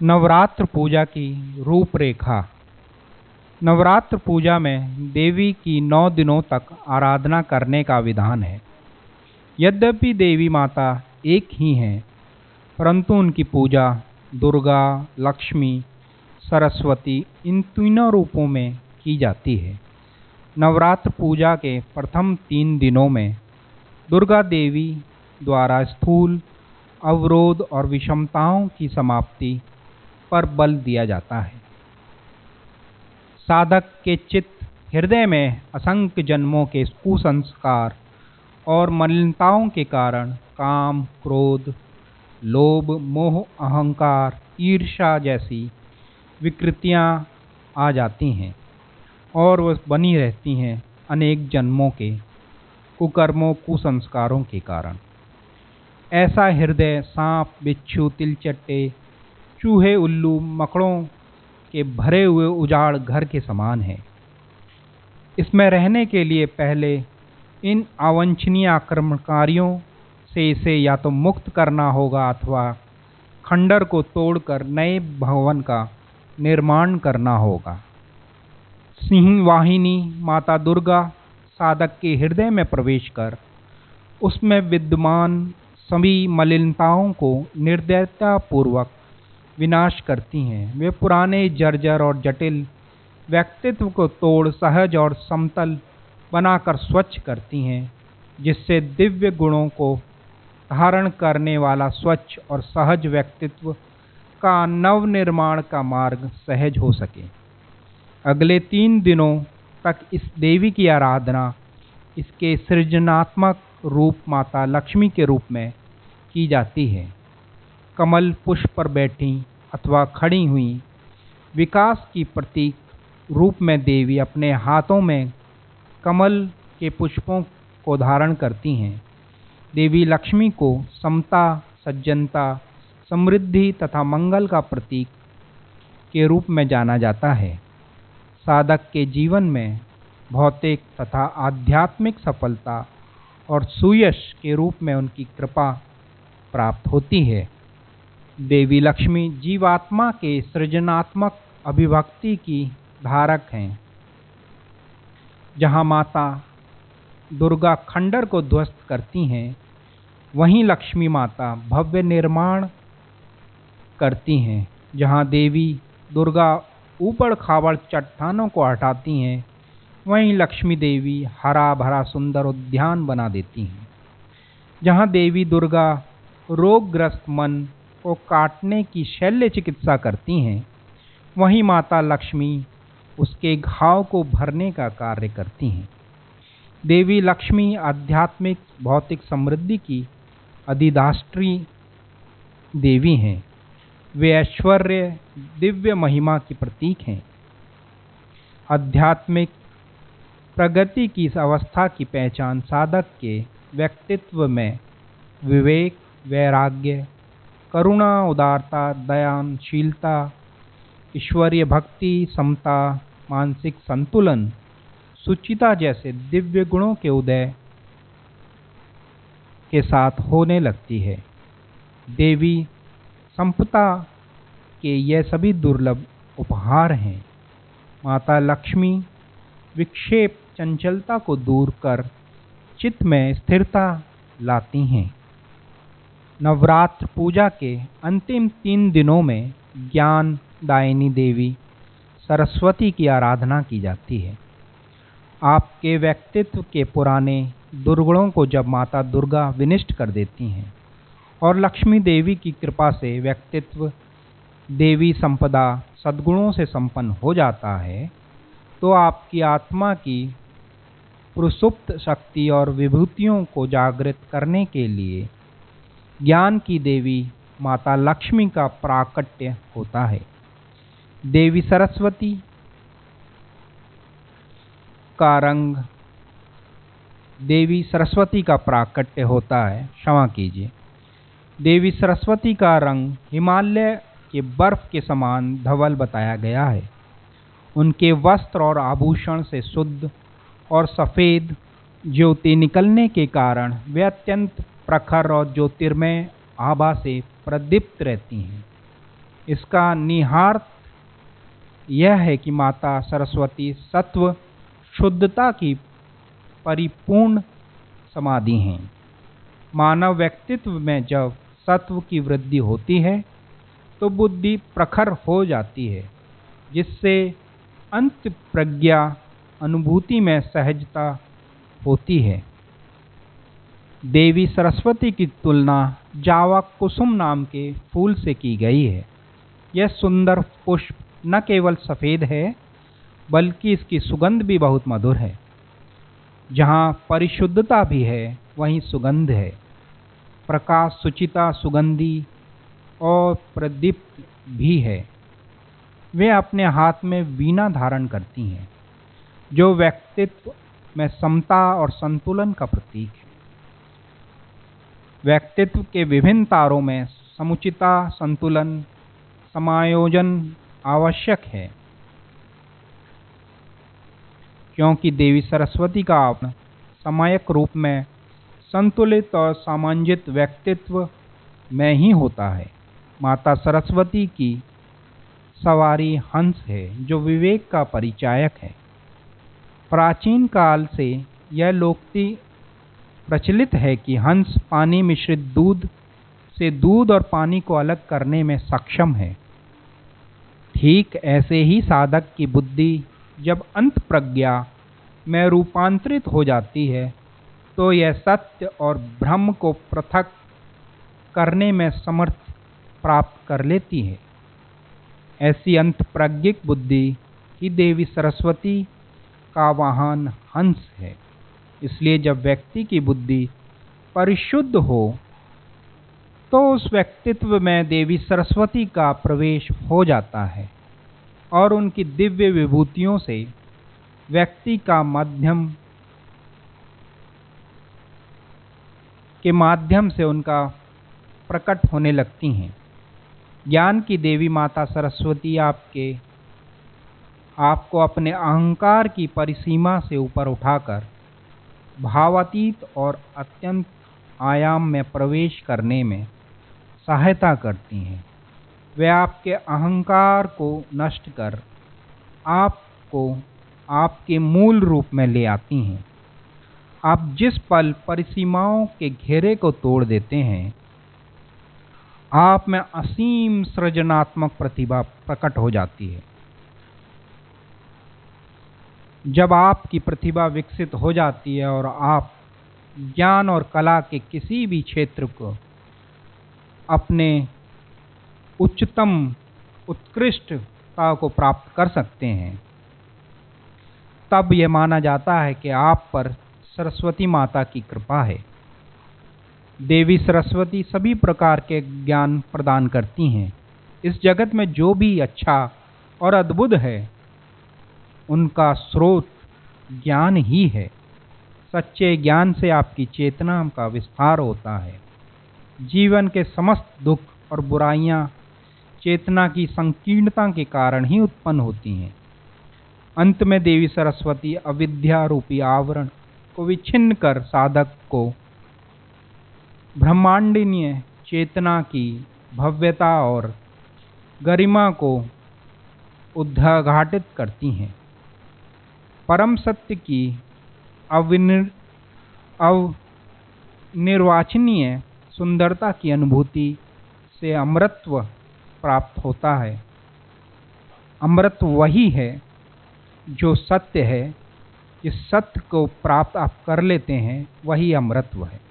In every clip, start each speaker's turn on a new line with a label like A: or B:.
A: नवरात्र पूजा की रूपरेखा। नवरात्र पूजा में देवी की 9 दिनों तक आराधना करने का विधान है। यद्यपि देवी माता एक ही हैं, परंतु उनकी पूजा दुर्गा, लक्ष्मी, सरस्वती इन तीनों रूपों में की जाती है। नवरात्र पूजा के प्रथम 3 दिनों में दुर्गा देवी द्वारा स्थूल अवरोध और विषमताओं की समाप्ति पर बल दिया जाता है। साधक के चित्त हृदय में असंख्य जन्मों के कुसंस्कार और मलिनताओं के कारण काम, क्रोध, लोभ, मोह, अहंकार, ईर्ष्या जैसी विकृतियां आ जाती हैं और वह बनी रहती हैं अनेक जन्मों के कुकर्मों, कुसंस्कारों के कारण। ऐसा हृदय सांप, बिच्छू, तिलचट्टे, चूहे, उल्लू, मकड़ों के भरे हुए उजाड़ घर के समान है। इसमें रहने के लिए पहले इन अवांछनीय आक्रमणकारियों से इसे या तो मुक्त करना होगा अथवा खंडर को तोड़कर नए भवन का निर्माण करना होगा। सिंह वाहिनी माता दुर्गा साधक के हृदय में प्रवेश कर उसमें विद्यमान सभी मलिनताओं को निर्दयतापूर्वक विनाश करती हैं। वे पुराने, जर्जर और जटिल व्यक्तित्व को तोड़ सहज और समतल बनाकर स्वच्छ करती हैं, जिससे दिव्य गुणों को धारण करने वाला स्वच्छ और सहज व्यक्तित्व का नवनिर्माण का मार्ग सहज हो सके। अगले 3 दिनों तक इस देवी की आराधना इसके सृजनात्मक रूप माता लक्ष्मी के रूप में की जाती है। कमल पुष्प पर बैठी अथवा खड़ी हुई विकास की प्रतीक रूप में देवी अपने हाथों में कमल के पुष्पों को धारण करती हैं। देवी लक्ष्मी को समता, सज्जनता, समृद्धि तथा मंगल का प्रतीक के रूप में जाना जाता है। साधक के जीवन में भौतिक तथा आध्यात्मिक सफलता और सुयश के रूप में उनकी कृपा प्राप्त होती है। देवी लक्ष्मी जीवात्मा के सृजनात्मक अभिव्यक्ति की धारक हैं। जहाँ माता दुर्गा खंडर को ध्वस्त करती हैं, वहीं लक्ष्मी माता भव्य निर्माण करती हैं। जहाँ देवी दुर्गा ऊबड़ खाबड़ चट्टानों को हटाती हैं, वहीं लक्ष्मी देवी हरा भरा सुंदर उद्यान बना देती हैं। जहाँ देवी दुर्गा रोगग्रस्त मन को काटने की शल्य चिकित्सा करती हैं, वहीं माता लक्ष्मी उसके घाव को भरने का कार्य करती हैं। देवी लक्ष्मी आध्यात्मिक भौतिक समृद्धि की अधिष्ठात्री देवी हैं। वे ऐश्वर्य, दिव्य महिमा की प्रतीक हैं। आध्यात्मिक प्रगति की इस अवस्था की पहचान साधक के व्यक्तित्व में विवेक, वैराग्य, करुणा, उदारता, दयानशीलता, ईश्वरीय भक्ति, समता, मानसिक संतुलन, सुचिता जैसे दिव्य गुणों के उदय के साथ होने लगती है। देवी संपदा के ये सभी दुर्लभ उपहार हैं। माता लक्ष्मी विक्षेप, चंचलता को दूर कर चित्त में स्थिरता लाती हैं। नवरात्र पूजा के अंतिम 3 दिनों में ज्ञान दायिनी देवी सरस्वती की आराधना की जाती है। आपके व्यक्तित्व के पुराने दुर्गुणों को जब माता दुर्गा विनष्ट कर देती हैं और लक्ष्मी देवी की कृपा से व्यक्तित्व देवी संपदा सद्गुणों से संपन्न हो जाता है, तो आपकी आत्मा की प्रसुप्त शक्ति और विभूतियों को जागृत करने के लिए ज्ञान की देवी माता लक्ष्मी का प्राकट्य होता है। देवी सरस्वती का रंग देवी सरस्वती का प्राकट्य होता है, क्षमा कीजिए। देवी सरस्वती का रंग हिमालय के बर्फ के समान धवल बताया गया है। उनके वस्त्र और आभूषण से शुद्ध और सफ़ेद ज्योति निकलने के कारण वे अत्यंत प्रखर और ज्योतिर्मय आभा से प्रदीप्त रहती हैं। इसका निहितार्थ यह है कि माता सरस्वती सत्व शुद्धता की परिपूर्ण समाधि हैं। मानव व्यक्तित्व में जब सत्व की वृद्धि होती है तो बुद्धि प्रखर हो जाती है, जिससे अंत प्रज्ञा अनुभूति में सहजता होती है। देवी सरस्वती की तुलना जावा कुसुम नाम के फूल से की गई है। यह सुंदर पुष्प न केवल सफ़ेद है, बल्कि इसकी सुगंध भी बहुत मधुर है। जहाँ परिशुद्धता भी है, वहीं सुगंध है। प्रकाश, सुचिता, सुगंधी और प्रदीप्त भी है। वे अपने हाथ में वीणा धारण करती हैं, जो व्यक्तित्व में समता और संतुलन का प्रतीक है। व्यक्तित्व के विभिन्न तारों में समुचिता, संतुलन, समायोजन आवश्यक है, क्योंकि देवी सरस्वती का अपना समायक रूप में संतुलित और सामंजित व्यक्तित्व में ही होता है। माता सरस्वती की सवारी हंस है, जो विवेक का परिचायक है। प्राचीन काल से यह लोकोक्ति प्रचलित है कि हंस पानी मिश्रित दूध से दूध और पानी को अलग करने में सक्षम है। ठीक ऐसे ही साधक की बुद्धि जब अंत प्रज्ञा में रूपांतरित हो जाती है, तो यह सत्य और भ्रम को पृथक करने में समर्थ प्राप्त कर लेती है। ऐसी अंत प्रज्ञिक बुद्धि ही देवी सरस्वती का वाहन हंस है। इसलिए जब व्यक्ति की बुद्धि परिशुद्ध हो, तो उस व्यक्तित्व में देवी सरस्वती का प्रवेश हो जाता है और उनकी दिव्य विभूतियों से व्यक्ति का माध्यम से उनका प्रकट होने लगती हैं। ज्ञान की देवी माता सरस्वती आपको अपने अहंकार की परिसीमा से ऊपर उठाकर भावातीत और अत्यंत आयाम में प्रवेश करने में सहायता करती हैं। वे आपके अहंकार को नष्ट कर आपको आपके मूल रूप में ले आती हैं। आप जिस पल परिसीमाओं के घेरे को तोड़ देते हैं, आप में असीम सृजनात्मक प्रतिभा प्रकट हो जाती है। जब आपकी प्रतिभा विकसित हो जाती है और आप ज्ञान और कला के किसी भी क्षेत्र को अपने उच्चतम उत्कृष्टता को प्राप्त कर सकते हैं, तब यह माना जाता है कि आप पर सरस्वती माता की कृपा है। देवी सरस्वती सभी प्रकार के ज्ञान प्रदान करती हैं। इस जगत में जो भी अच्छा और अद्भुत है, उनका स्रोत ज्ञान ही है। सच्चे ज्ञान से आपकी चेतना का विस्तार होता है। जीवन के समस्त दुख और बुराइयां चेतना की संकीर्णता के कारण ही उत्पन्न होती हैं। अंत में देवी सरस्वती अविद्या रूपी आवरण को विच्छिन्न कर साधक को ब्रह्मांडीय चेतना की भव्यता और गरिमा को उद्घाटित करती हैं। परम सत्य की अनिर्वचनीय सुंदरता की अनुभूति से अमृतत्व प्राप्त होता है। अमृत वही है जो सत्य है। जिस सत्य को प्राप्त आप कर लेते हैं, वही अमृतत्व है।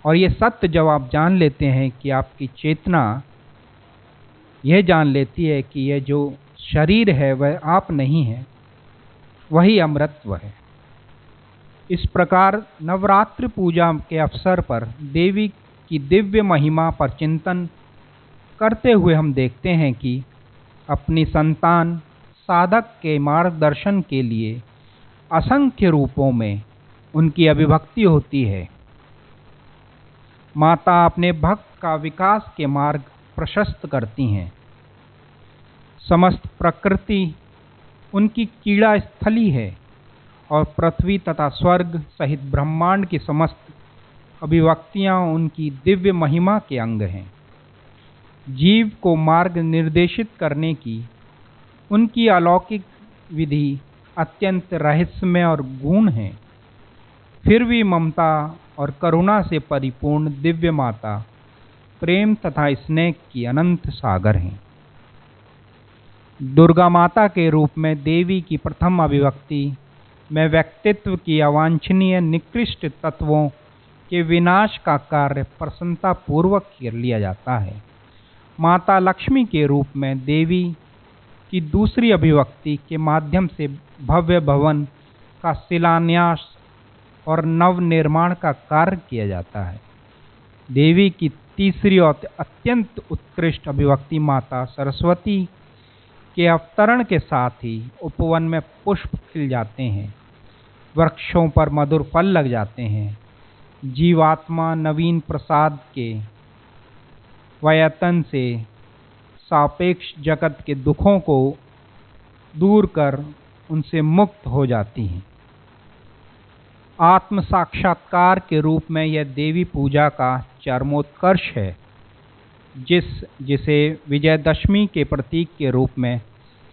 A: और ये सत्य जब आप जान लेते हैं कि आपकी चेतना यह जान लेती है कि यह जो शरीर है वह आप नहीं है, वही अमृतत्व है। इस प्रकार नवरात्रि पूजा के अवसर पर देवी की दिव्य महिमा पर चिंतन करते हुए हम देखते हैं कि अपनी संतान साधक के मार्गदर्शन के लिए असंख्य रूपों में उनकी अभिव्यक्ति होती है। माता अपने भक्त का विकास के मार्ग प्रशस्त करती हैं। समस्त प्रकृति उनकी क्रीड़ा स्थली है और पृथ्वी तथा स्वर्ग सहित ब्रह्मांड की समस्त अभिव्यक्तियां उनकी दिव्य महिमा के अंग हैं। जीव को मार्ग निर्देशित करने की उनकी अलौकिक विधि अत्यंत रहस्यमय और गूढ़ है। फिर भी ममता और करुणा से परिपूर्ण दिव्य माता प्रेम तथा स्नेह की अनंत सागर हैं। दुर्गा माता के रूप में देवी की प्रथम अभिव्यक्ति में व्यक्तित्व की अवांछनीय निकृष्ट तत्वों के विनाश का कार्य प्रसन्नतापूर्वक कर लिया जाता है। माता लक्ष्मी के रूप में देवी की दूसरी अभिव्यक्ति के माध्यम से भव्य भवन का शिलान्यास और नवनिर्माण का कार्य किया जाता है। देवी की तीसरी और अत्यंत उत्कृष्ट अभिव्यक्ति माता सरस्वती के अवतरण के साथ ही उपवन में पुष्प खिल जाते हैं, वृक्षों पर मधुर फल लग जाते हैं, जीवात्मा नवीन प्रसाद के वयतन से सापेक्ष जगत के दुखों को दूर कर उनसे मुक्त हो जाती हैं। आत्म साक्षात्कार के रूप में यह देवी पूजा का चरमोत्कर्ष है, जिसे विजयदशमी के प्रतीक के रूप में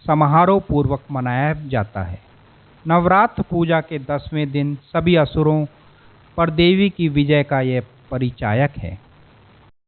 A: समारोह पूर्वक मनाया जाता है। नवरात्र पूजा के 10वें दिन सभी असुरों पर देवी की विजय का यह परिचायक है।